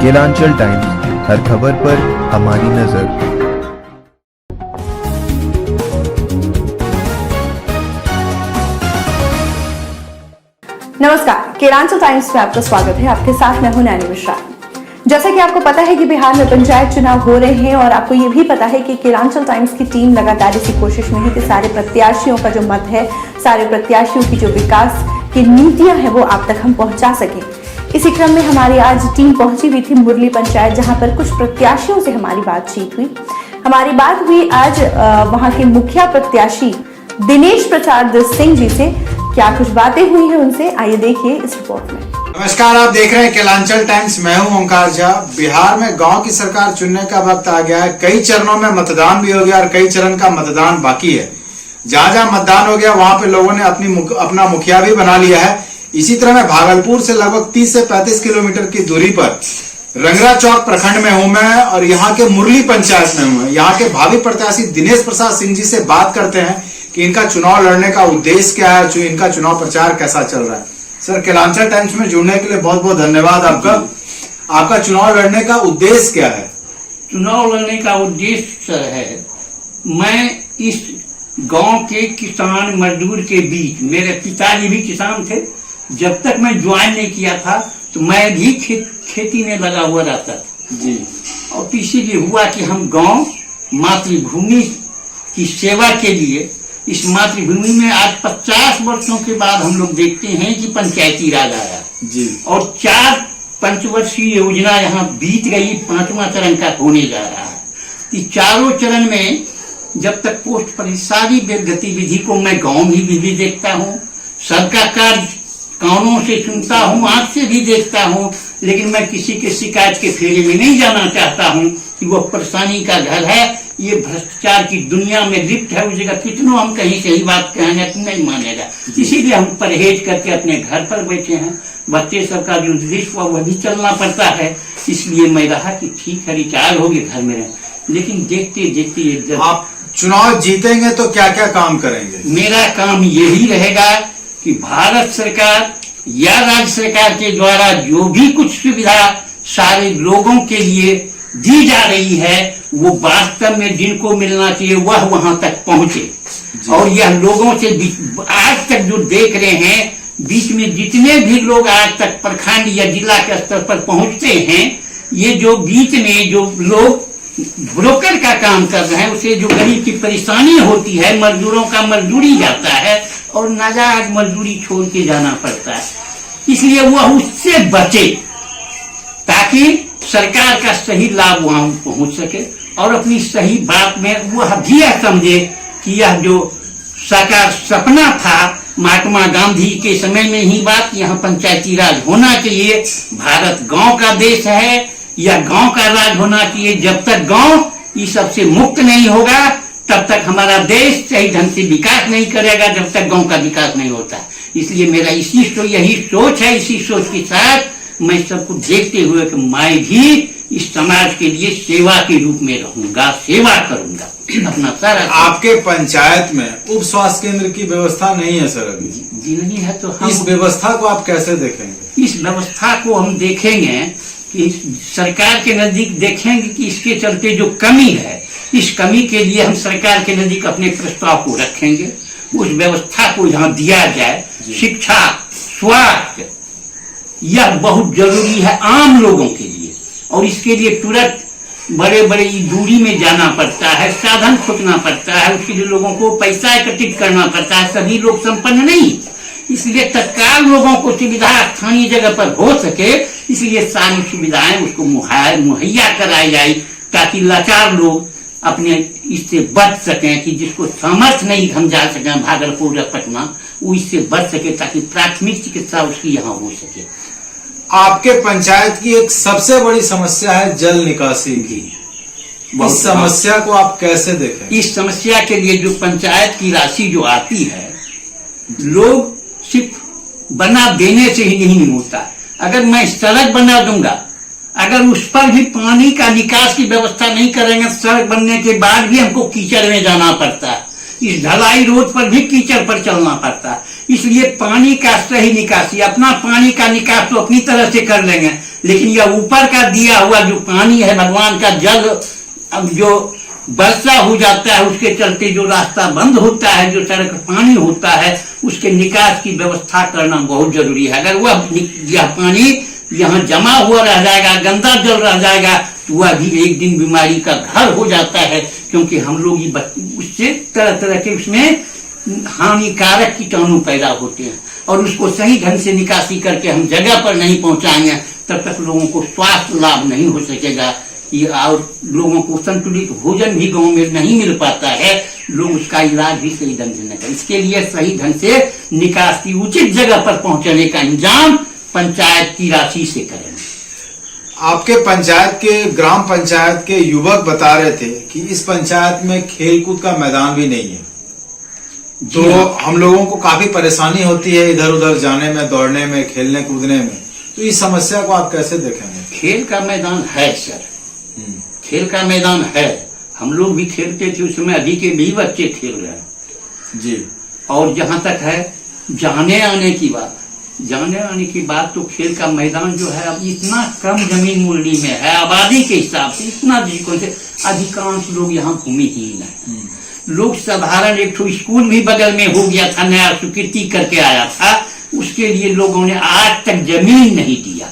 Kelanchal times, हर खबर पर हमारी नजर। नमस्कार, केलांचल टाइम्स में आपका स्वागत है। आपके साथ मैं हूं नैनी मिश्रा। जैसा कि आपको पता है कि बिहार में पंचायत चुनाव हो रहे हैं और आपको ये भी पता है कि केलांचल टाइम्स की टीम लगातार इसी कोशिश में है कि सारे प्रत्याशियों का जो मत है, सारे प्रत्याशियों की जो विकास की नीतियां हैं वो आप तक हम पहुंचा सकें। इसी क्रम में हमारी आज टीम पहुंची हुई थी मुरली पंचायत, जहां पर कुछ प्रत्याशियों से हमारी बातचीत हुई। हमारी बात हुई आज वहां के मुखिया प्रत्याशी दिनेश प्रसाद सिंह जी से। क्या कुछ बातें हुई हैं उनसे, आइए देखिए इस रिपोर्ट में। नमस्कार, आप देख रहे हैं केलांचल टाइम्स। मैं हूं ओंकार झा। बिहार में गांव की सरकार चुनने का वक्त आ गया है। कई चरणों में मतदान भी हो गया और कई चरण का मतदान बाकी है। जहां जहां मतदान हो गया वहां पे लोगों ने अपना मुखिया भी बना लिया है। इसी तरह मैं भागलपुर से लगभग 30 से 35 किलोमीटर की दूरी पर रंगरा चौक प्रखंड में हूं मैं, और यहाँ के मुरली पंचायत में हूं। यहाँ के भावी प्रत्याशी दिनेश प्रसाद सिंह जी से बात करते हैं कि इनका चुनाव लड़ने का उद्देश्य क्या है, जो इनका चुनाव प्रचार कैसा चल रहा है। सर, केलांचल टाइम्स में जुड़ने के लिए बहुत बहुत धन्यवाद आपका। आपका चुनाव लड़ने का उद्देश्य क्या है? चुनाव लड़ने का उद्देश्य सर है, मैं इस गांव के किसान मजदूर के बीच, मेरे पिताजी भी किसान थे, जब तक मैं ज्वाइन नहीं किया था तो मैं भी खेती में लगा हुआ रहता था जी। और इसीलिए हुआ कि हम गांव मातृभूमि की सेवा के लिए, इस मातृभूमि में आज 50 वर्षों के बाद हम लोग देखते हैं कि पंचायती राज आया जी। और 4 पंचवर्षीय योजना यहाँ बीत गई, 5वां चरण का होने जा रहा है। इस चारों चरण में जब तक पोस्ट पर सारी गतिविधि को मैं गांव भी देखता हूँ, सबका कार्य कानों से सुनता हूँ, आंख से भी देखता हूँ, लेकिन मैं किसी के शिकायत के फेरे में नहीं जाना चाहता हूँ कि वो परेशानी का घर है, ये भ्रष्टाचार की दुनिया में लिप्त है। उस जगह कितनों हम कहीं सही बात कहेंगे तो नहीं मानेगा, इसीलिए हम परहेज करके अपने घर पर बैठे हैं। बच्चे सबका जो उद्देश्य हुआ वह भी चलना पड़ता है, इसलिए मैं रहा कि ठीक है रिटायर हो गए घर में रहे। लेकिन देखते देखते आप चुनाव जीतेंगे तो क्या क्या काम करेंगे? मेरा काम यही रहेगा कि भारत सरकार या राज्य सरकार के द्वारा जो भी कुछ सुविधा सारे लोगों के लिए दी जा रही है, वो वास्तव में जिनको मिलना चाहिए वह वहां तक पहुंचे। और यह लोगों से आज तक जो देख रहे हैं, बीच में जितने भी लोग आज तक प्रखंड या जिला के स्तर पर पहुंचते हैं, ये जो बीच में जो लोग ब्रोकर का काम कर रहे हैं, उसे जो गरीब की परेशानी होती है, मजदूरों का मजदूरी जाता है और नाजायज मजदूरी छोड़ के जाना पड़ता है, इसलिए वह उससे बचे ताकि सरकार का सही लाभ वहां पहुंच सके और अपनी सही बात में वह भी समझे कि यह जो साकार सपना था महात्मा गांधी के समय में ही बात, यहाँ पंचायती राज होना चाहिए। भारत गांव का देश है, यह गांव का राज होना चाहिए। जब तक गांव इस सबसे मुक्त नहीं होगा तब तक हमारा देश सही ढंग से विकास नहीं करेगा, जब तक गांव का विकास नहीं होता। इसलिए मेरा यही सोच है। इसी सोच के साथ मैं सबको देखते हुए कि मैं भी इस समाज के लिए सेवा के रूप में रहूंगा, सेवा करूंगा अपना सारा। आपके पंचायत में उप स्वास्थ्य केंद्र की व्यवस्था नहीं है सर अभी? जी नहीं है। तो हम इस व्यवस्था को आप कैसे देखेंगे? इस व्यवस्था को हम देखेंगे कि सरकार के नजदीक देखेंगे कि इसके चलते जो कमी है, इस कमी के लिए हम सरकार के नजदीक अपने प्रस्ताव को रखेंगे, उस व्यवस्था को यहाँ दिया जाए। शिक्षा, स्वास्थ्य, यह बहुत जरूरी है आम लोगों के लिए, और इसके लिए तुरंत बड़े बड़े दूरी में जाना पड़ता है, साधन खोजना पड़ता है, उसके लिए लोगों को पैसा एकत्रित करना पड़ता है। सभी लोग संपन्न नहीं, इसलिए तत्काल लोगों को सुविधा स्थानीय जगह पर हो सके, इसलिए सारी सुविधाएं उसको मुहैया कराई जाए ताकि लाचार लोग अपने इससे बच सकें, कि जिसको सामर्थ्य नहीं हम जा सकें भागलपुर या पटना, वो इससे बच सके ताकि प्राथमिक चिकित्सा उसकी यहाँ हो सके। आपके पंचायत की एक सबसे बड़ी समस्या है जल निकासी की। इस समस्या को आप कैसे देखें? इस समस्या के लिए जो पंचायत की राशि जो आती है, लोग सिर्फ बना देने से ही नहीं होता। अगर मैं सड़क बना दूंगा, अगर उस पर भी पानी का निकास की व्यवस्था नहीं करेंगे, सड़क बनने के बाद भी हमको कीचड़ में जाना पड़ता है। इस ढलाई रोड पर भी कीचड़ पर चलना पड़ता है। इसलिए पानी का सही निकासी, अपना पानी का निकास तो अपनी तरह से कर लेंगे, लेकिन यह ऊपर का दिया हुआ जो पानी है, भगवान का जल, अब जो वर्षा हो जाता है उसके चलते जो रास्ता बंद होता है, जो सड़क पानी होता है, उसके निकास की व्यवस्था करना बहुत जरूरी है। अगर यह पानी यहाँ जमा हुआ रह जाएगा, गंदा जल रह जाएगा, तो वह भी एक दिन बीमारी का घर हो जाता है, क्योंकि हम लोग उससे तरह तरह के उसमें हानिकारक कीटाणु पैदा होते हैं, और उसको सही ढंग से निकासी करके हम जगह पर नहीं पहुंचाएंगे तब तक लोगों को स्वास्थ्य लाभ नहीं हो सकेगा। और लोगों को संतुलित भोजन भी गांव में नहीं मिल पाता है, लोग उसका इलाज भी सही ढंग से नहीं करते। इसके लिए सही ढंग से निकासी उचित जगह पर पहुंचाने का इंतजाम पंचायत की राशि से करें। आपके पंचायत के ग्राम पंचायत के युवक बता रहे थे कि इस पंचायत में खेलकूद का मैदान भी नहीं है, तो हम लोगों को काफी परेशानी होती है इधर उधर जाने में, दौड़ने में, खेलने कूदने में। तो इस समस्या को आप कैसे देखेंगे? खेल का मैदान है सर, खेल का मैदान है, हम लोग भी खेलते थे उस समय, अभी के भी बच्चे खेल रहे हैं जी। और जहां तक है जाने आने की बात, जाने आने की बात, तो खेल का मैदान जो है अब इतना कम जमीन मूल्य में है, आबादी के हिसाब से इतना दृष्टिकोण से अधिकांश लोग यहाँ भूमिहीन है। लोग साधारण एक ठो स्कूल भी बगल में हो गया था, नया स्वीकृति करके आया था, उसके लिए लोगों ने आज तक जमीन नहीं दिया।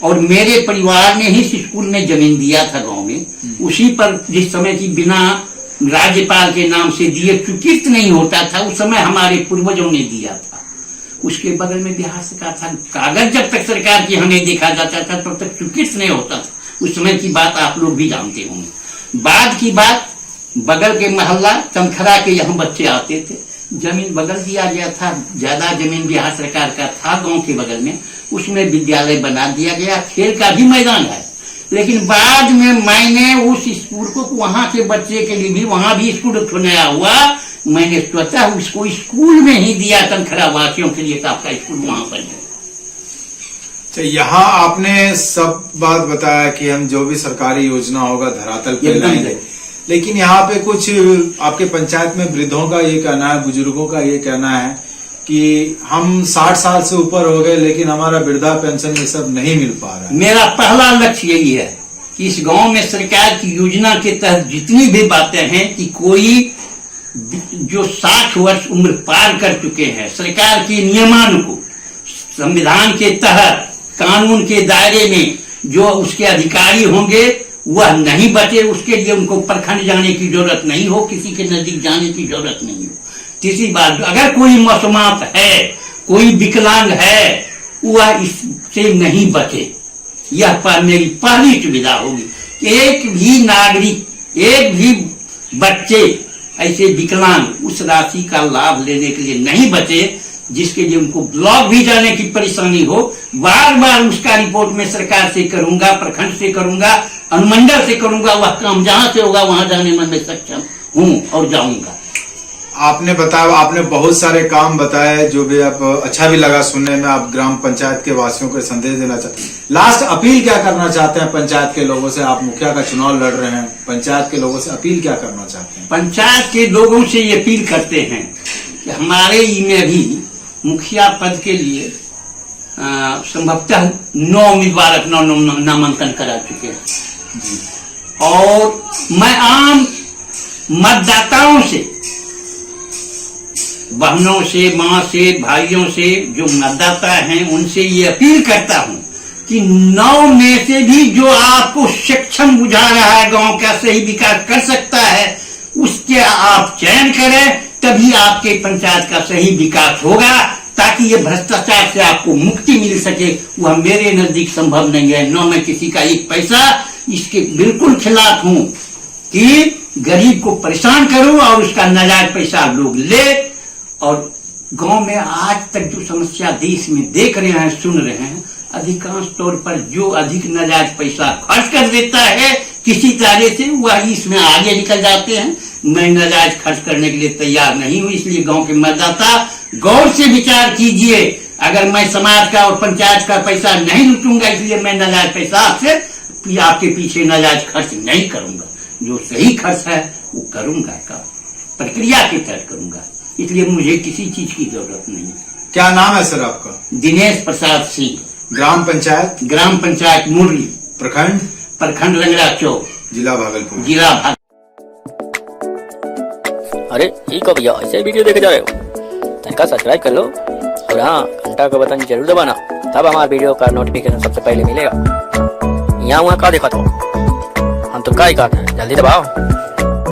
और मेरे परिवार ने ही स्कूल में जमीन दिया था गांव में, उसी पर जिस समय की बिना राज्यपाल के नाम से दिए स्वीकृत नहीं होता था, उस समय हमारे पूर्वजों ने दिया था। उसके बगल में बिहार सरकार था, कागज जब तक सरकार की हमें देखा जाता था तब तक स्वीकृत नहीं होता था। उस समय की बात आप लोग भी जानते होंगे। बाद की बात, बगल के मोहल्ला चमखरा के यहाँ बच्चे आते थे, जमीन बगल दिया गया था, ज्यादा जमीन बिहार सरकार का था गांव के बगल में, उसमें विद्यालय बना दिया गया, खेल का भी मैदान है। लेकिन बाद में मैंने उस स्कूल को, वहां के बच्चे के लिए भी वहां भी स्कूल नया हुआ, मैंने स्वतः उसको स्कूल में ही दिया चमखरा वासियों के लिए, आपका स्कूल वहां पर है। यहाँ आपने सब बात बताया कि हम जो भी सरकारी योजना होगा धरातल पे लाएंगे, लेकिन यहाँ पे कुछ आपके पंचायत में वृद्धों का ये कहना है, बुजुर्गों का ये कहना है कि हम 60 साल से ऊपर हो गए लेकिन हमारा वृद्धा पेंशन ये सब नहीं मिल पा रहा है। मेरा पहला लक्ष्य यही है कि इस गांव में सरकार की योजना के तहत जितनी भी बातें हैं कि कोई जो 60 वर्ष उम्र पार कर चुके हैं, सरकार के नियमानुकूल संविधान के तहत कानून के दायरे में जो उसके अधिकारी होंगे वह नहीं बचे, उसके लिए उनको प्रखंड जाने की जरूरत नहीं हो, किसी के नजदीक जाने की जरूरत नहीं हो। तीसरी बात, अगर कोई मौसमात है, कोई विकलांग है, वह इससे नहीं बचे, यह मेरी पहली सुविधा होगी। एक भी नागरिक, एक भी बच्चे ऐसे विकलांग उस राशि का लाभ लेने के लिए नहीं बचे, जिसके लिए उनको ब्लॉक भी जाने की परेशानी हो। बार बार उसका रिपोर्ट में सरकार से करूंगा, प्रखंड से करूंगा, अनुमंडल से करूंगा, वह काम जहां से होगा वहां जाने में मैं सक्षम हूं और जाऊंगा। आपने बताया, आपने बहुत सारे काम बताए जो भी आप अच्छा भी लगा सुनने में। आप ग्राम पंचायत के वासियों को संदेश देना चाहते, लास्ट अपील क्या करना चाहते हैं पंचायत के लोगों से? आप मुखिया का चुनाव लड़ रहे हैं, पंचायत के लोगों से अपील क्या करना चाहते हैं? पंचायत के लोगों से ये अपील करते हैं कि हमारे में भी मुखिया पद के लिए संभवतः 9 उम्मीदवार अपना नामांकन करा चुके हैं, और मैं आम मतदाताओं से, बहनों से, माँ से, भाइयों से, जो मतदाता हैं उनसे ये अपील करता हूं कि 9 में से भी जो आपको सक्षम बुझा रहा है, गांव का सही विकास कर सकता है, उसके आप चयन करें, तभी आपके पंचायत का सही विकास होगा, ताकि ये भ्रष्टाचार से आपको मुक्ति मिल सके। वह मेरे नजदीक संभव नहीं है। न मैं किसी का एक पैसा, इसके बिल्कुल खिलाफ हूं कि गरीब को परेशान करूं और उसका नाजायज पैसा लोग ले। और गांव में आज तक जो समस्या देश में देख रहे हैं, सुन रहे हैं, अधिकांश तौर पर जो अधिक नाजायज पैसा खर्च कर देता है किसी तरह से, वह इसमें आगे निकल जाते हैं। मैं नाजायज खर्च करने के लिए तैयार नहीं हूं, इसलिए गांव के मतदाता गौर से विचार कीजिए। अगर मैं समाज का और पंचायत का पैसा नहीं लूटूंगा, इसलिए मैं नाजायज पैसा आपके पीछे नाजायज खर्च नहीं करूंगा, जो सही खर्च है वो करूंगा। प्रक्रिया के तहत करूंगा, इसलिए मुझे किसी चीज की जरूरत नहीं है। क्या नाम है सर आपका? दिनेश प्रसाद सिंह। ग्राम पंचायत? ग्राम पंचायत मुरली। प्रखंड? प्रखंड लंगड़ा चौक, जिला भागलपुर। जिला भाग। अरे ठीक हो भैया, ऐसे वीडियो देखे जा रहे हो? तनिका सब्सक्राइब कर लो और हाँ, घंटा का बटन जरूर दबाना, तब हमारे वीडियो का नोटिफिकेशन सबसे पहले मिलेगा। यहाँ वहाँ का देखा तो हम तो का ही काट रहे हैं, जल्दी दबाओ।